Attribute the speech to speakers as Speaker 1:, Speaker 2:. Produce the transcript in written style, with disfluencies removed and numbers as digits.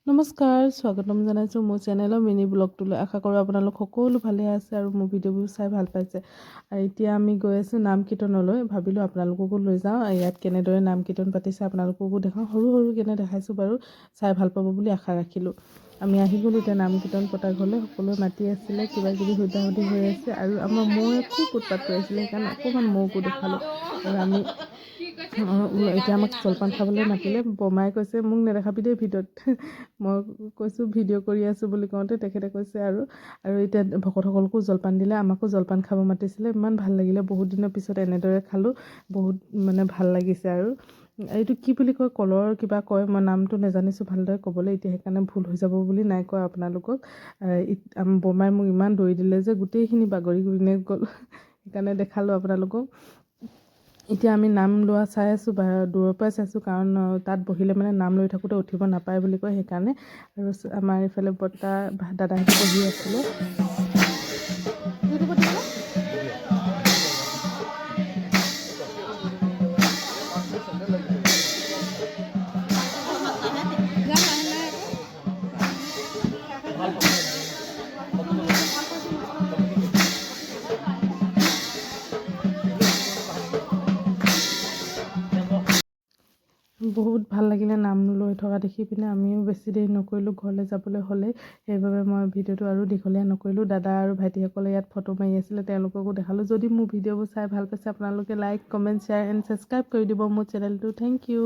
Speaker 1: নমস্কাৰ, স্বাগতম জনাইছোঁ মোৰ চেনেলৰ মিনি ব্লগটোলৈ। আশা কৰোঁ আপোনালোক সকলো ভালে আছে আৰু মোৰ ভিডিঅ'বোৰ চাই ভাল পাইছে। আৰু এতিয়া আমি গৈ আছোঁ নাম কীৰ্তনলৈ। ভাবিলোঁ আপোনালোককো লৈ যাওঁ, ইয়াত কেনেদৰে নাম কীৰ্তন পাতিছে আপোনালোককো দেখাওঁ। সৰু কেনে দেখাইছোঁ বাৰু, চাই ভাল পাব বুলি আশা ৰাখিলোঁ। আমি আহি গ'লোঁ এতিয়া নাম কীৰ্তন পতা ঘৰলৈ। সকলোৱে মাতি আছিলে, কিবাকিবি সুধা-সুধি হৈ আছে আৰু আমাৰ মৌৱে খুব উৎপাত কৰি আছিলে, সেইকাৰণে অকণমান মৌকো দেখালোঁ। আৰু আমি এতিয়া আমাক জলপান খাবলৈ মাতিলে। বমাই কৈছে মোক নেদেখাবি দেই ভিডিঅ'ত। মই কৈছোঁ ভিডিঅ' কৰি আছোঁ বুলি কওঁতে তেখেতে কৈছে আৰু এতিয়া ভকতসকলকো জলপান দিলে, আমাকো জলপান খাব মাতিছিলে। ইমান ভাল লাগিলে, বহুত দিনৰ পিছত এনেদৰে খালোঁ, বহুত ভাল লাগিছে। আৰু এইটো কি বুলি কয়, কলৰ কিবা কয়, মই নামটো নেজানিছোঁ ভালদৰে ক'বলৈ, এতিয়া সেইকাৰণে ভুল হৈ যাব বুলি নাই কোৱা আপোনালোকক। বমাই মোক ইমান দৌৰি দিলে যে গোটেইখিনি বাগৰি গুৰিনে গ'ল, সেইকাৰণে দেখালোঁ আপোনালোকক। এতিয়া আমি নাম লোৱা চাই আছোঁ, দূৰৰ পৰাই চাইছোঁ, কাৰণ তাত বহিলে নাম লৈ থাকোঁতে উঠিব নাপায় বুলি কয়, সেইকাৰণে। আৰু আমাৰ এইফালে বৰ্তা দাদাহঁতে বহি আছিলে। বহুত ভাল লাগিলে নাম লৈ থকা দেখি পিনে। আমিও বেছি দেৰি নকৰিলোঁ, ঘৰলৈ যাবলৈ হ'লেই, সেইবাবে মই ভিডিঅ'টো আৰু দীঘলীয়া নকৰিলোঁ। দাদা আৰু ভাইটিসকলে ইয়াত ফটো মাৰি আছিলে, তেওঁলোককো দেখালোঁ। যদি মোৰ ভিডিঅ'বোৰ চাই ভাল পাইছে আপোনালোকে like, comment, share and subscribe কৰি দিব মোৰ চেনেলটো। Thank U.